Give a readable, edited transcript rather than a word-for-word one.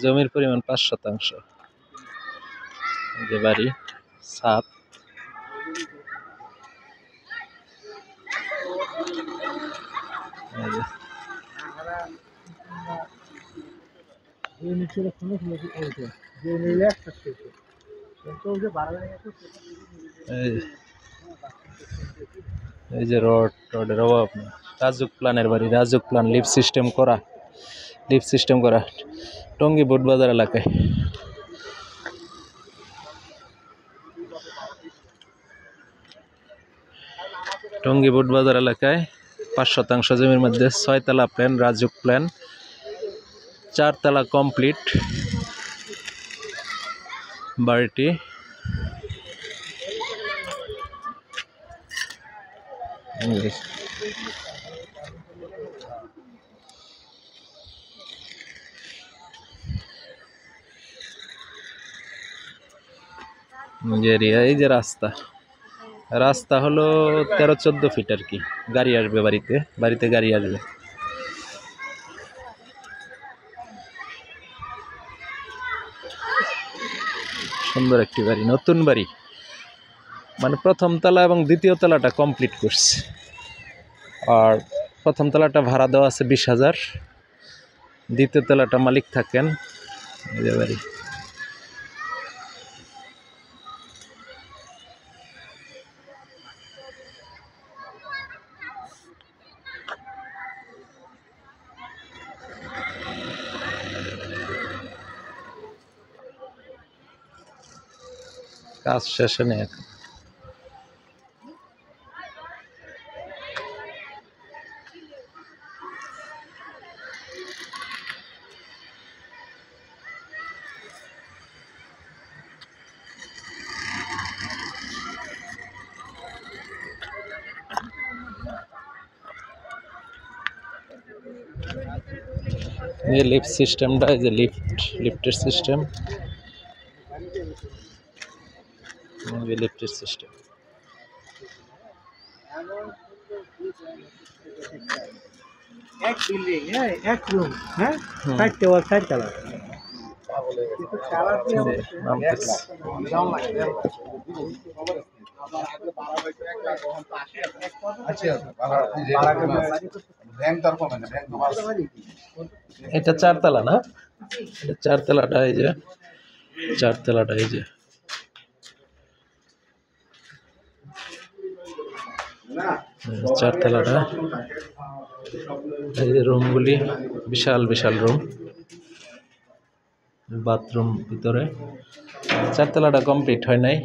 জমির পরিমাণ 5%। যে বাড়ি ছাদ, এই যে রডের অভাব নেই। রাজুক প্ল্যানের বাড়ি, রাজুক প্ল্যান, লিফট সিস্টেম করা টঙ্গী বুটবাজার এলাকায়। টঙ্গী বুটবাজার এলাকায় 5% জমির মধ্যে 6 তলা প্ল্যান, রাজুক প্ল্যান, 4 তলা কমপ্লিট বাড়িটি। এই যে রাস্তা হলো 13-14 ফিট আর কি। গাড়ি আসবে বাড়িতে গাড়ি আসবে। সুন্দর একটি বাড়ি, নতুন বাড়ি, মানে প্রথম তলা এবং দ্বিতীয় তলাটা কমপ্লিট করছে। আর প্রথম তলাটা ভাড়া দেওয়া আছে 20,000, দ্বিতীয় তলাটা মালিক থাকেন। এই যে বাড়ি, কাজ শেষে নেই এখন। ये लिफ्ट सिस्टमটা, এই যে লিফটের সিস্টেম, লিফটের সিস্টেম। এক বিল্ডিং, হ্যাঁ, এক রুম, হ্যাঁ, 4 তলা। এটা 4 তলা না? 4 তলাটা, এই যে 4 তলাটা, এই যে 4 তলাটা। এই যে রুমগুলি, বিশাল রুম, বাথরুম ভিতরে। 4 তলাটা কমপ্লিট হয় নাই।